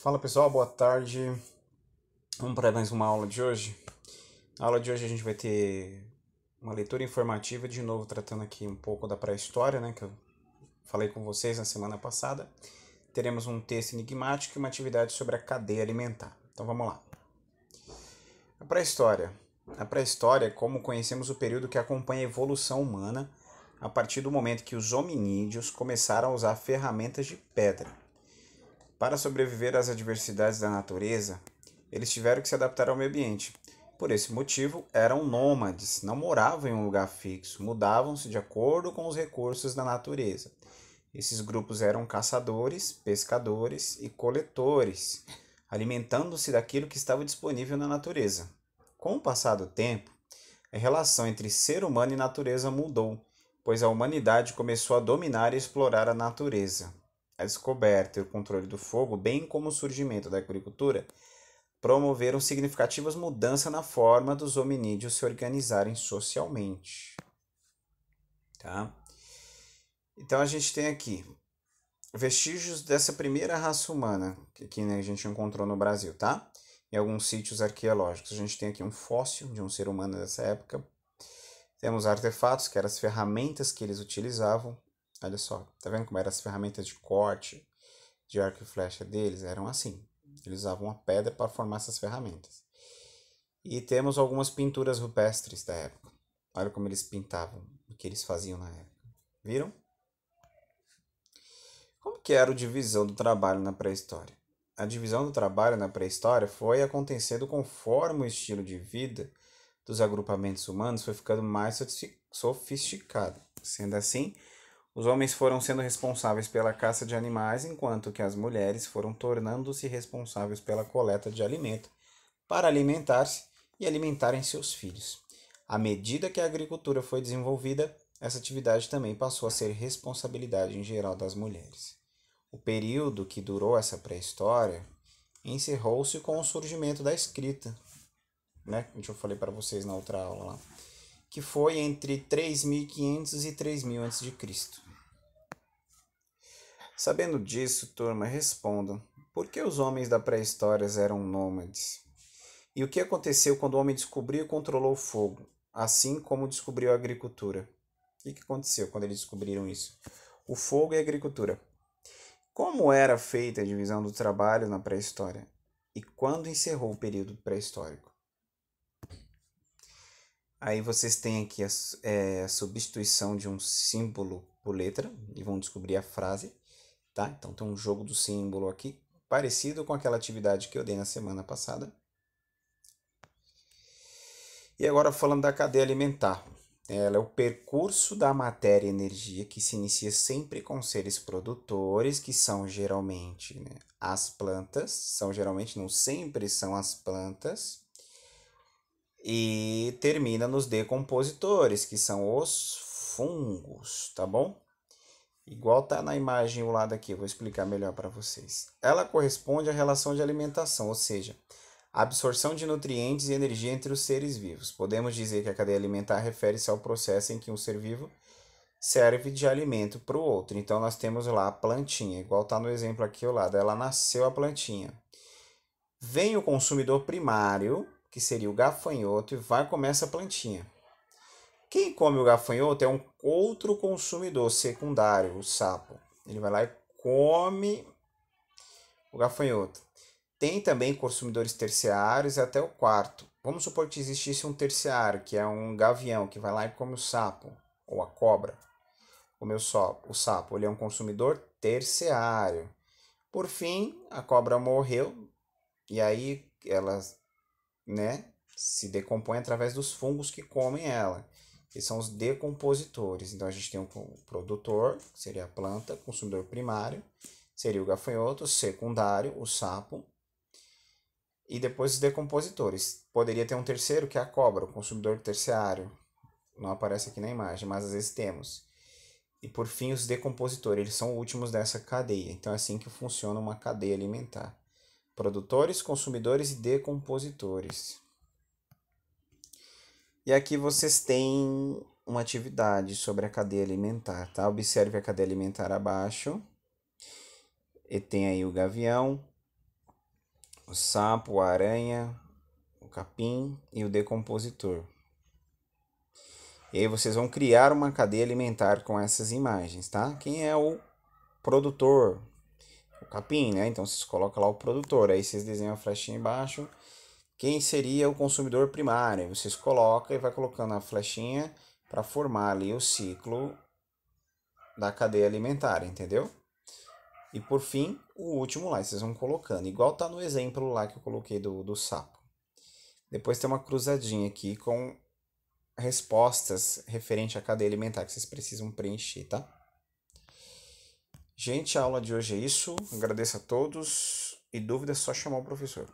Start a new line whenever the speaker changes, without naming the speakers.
Fala pessoal, boa tarde. Vamos para mais uma aula de hoje. Na aula de hoje a gente vai ter uma leitura informativa, de novo tratando aqui um pouco da pré-história, né, que eu falei com vocês na semana passada. Teremos um texto enigmático e uma atividade sobre a cadeia alimentar. Então vamos lá. A pré-história. A pré-história é como conhecemos o período que acompanha a evolução humana a partir do momento que os hominídeos começaram a usar ferramentas de pedra. Para sobreviver às adversidades da natureza, eles tiveram que se adaptar ao meio ambiente. Por esse motivo, eram nômades, não moravam em um lugar fixo, mudavam-se de acordo com os recursos da natureza. Esses grupos eram caçadores, pescadores e coletores, alimentando-se daquilo que estava disponível na natureza. Com o passar do tempo, a relação entre ser humano e natureza mudou, pois a humanidade começou a dominar e explorar a natureza. A descoberta e o controle do fogo, bem como o surgimento da agricultura, promoveram significativas mudanças na forma dos hominídeos se organizarem socialmente. Tá? Então a gente tem aqui vestígios dessa primeira raça humana que né, a gente encontrou no Brasil, tá? Em alguns sítios arqueológicos. A gente tem aqui um fóssil de um ser humano dessa época. Temos artefatos, que eram as ferramentas que eles utilizavam. Olha só, tá vendo como eram as ferramentas de corte, de arco e flecha deles? Eram assim. Eles usavam a pedra para formar essas ferramentas. E temos algumas pinturas rupestres da época. Olha como eles pintavam, o que eles faziam na época. Viram? Como que era a divisão do trabalho na pré-história? A divisão do trabalho na pré-história foi acontecendo conforme o estilo de vida dos agrupamentos humanos foi ficando mais sofisticado. Sendo assim, os homens foram sendo responsáveis pela caça de animais, enquanto que as mulheres foram tornando-se responsáveis pela coleta de alimento para alimentar-se e alimentarem seus filhos. À medida que a agricultura foi desenvolvida, essa atividade também passou a ser responsabilidade em geral das mulheres. O período que durou essa pré-história encerrou-se com o surgimento da escrita, né? Que eu falei para vocês na outra aula lá, que foi entre 3500 e 3000 a.C. Sabendo disso, turma, respondam: por que os homens da pré-história eram nômades? E o que aconteceu quando o homem descobriu e controlou o fogo, assim como descobriu a agricultura? O que aconteceu quando eles descobriram isso? O fogo e a agricultura. Como era feita a divisão do trabalho na pré-história? E quando encerrou o período pré-histórico? Aí vocês têm aqui a substituição de um símbolo por letra e vão descobrir a frase, tá? Então tem um jogo do símbolo aqui, parecido com aquela atividade que eu dei na semana passada. E agora falando da cadeia alimentar. Ela é o percurso da matéria e energia que se inicia sempre com seres produtores, que são geralmente, né, as plantas, são geralmente, não sempre são as plantas, e termina nos decompositores, que são os fungos, tá bom? Igual tá na imagem o lado aqui, eu vou explicar melhor para vocês. Ela corresponde à relação de alimentação, ou seja, a absorção de nutrientes e energia entre os seres vivos. Podemos dizer que a cadeia alimentar refere-se ao processo em que um ser vivo serve de alimento para o outro. Então nós temos lá a plantinha, igual está no exemplo aqui ao lado. Ela nasceu a plantinha. Vem o consumidor primário, que seria o gafanhoto, e vai comer essa plantinha. Quem come o gafanhoto é um outro consumidor secundário, o sapo. Ele vai lá e come o gafanhoto. Tem também consumidores terciários até o quarto. Vamos supor que existisse um terciário, que é um gavião, que vai lá e come o sapo, ou a cobra. Comeu só o sapo, ele é um consumidor terciário. Por fim, a cobra morreu, e aí ela, né, se decompõe através dos fungos que comem ela. Que são os decompositores. Então a gente tem o produtor, que seria a planta, consumidor primário, seria o gafanhoto, secundário, o sapo, e depois os decompositores. Poderia ter um terceiro, que é a cobra, o consumidor terciário. Não aparece aqui na imagem, mas às vezes temos. E por fim, os decompositores, eles são últimos dessa cadeia. Então é assim que funciona uma cadeia alimentar: produtores, consumidores e decompositores. E aqui vocês têm uma atividade sobre a cadeia alimentar, tá? Observe a cadeia alimentar abaixo. E tem aí o gavião, o sapo, a aranha, o capim e o decompositor. E aí vocês vão criar uma cadeia alimentar com essas imagens, tá? Quem é o produtor? O capim, né? Então vocês colocam lá o produtor, aí vocês desenham a flechinha embaixo. Quem seria o consumidor primário? Aí vocês colocam e vai colocando a flechinha para formar ali o ciclo da cadeia alimentar, entendeu? E por fim, o último lá, vocês vão colocando, igual tá no exemplo lá que eu coloquei do sapo. Depois tem uma cruzadinha aqui com respostas referente à cadeia alimentar que vocês precisam preencher, tá? Gente, a aula de hoje é isso. Agradeço a todos e dúvidas é só chamar o professor.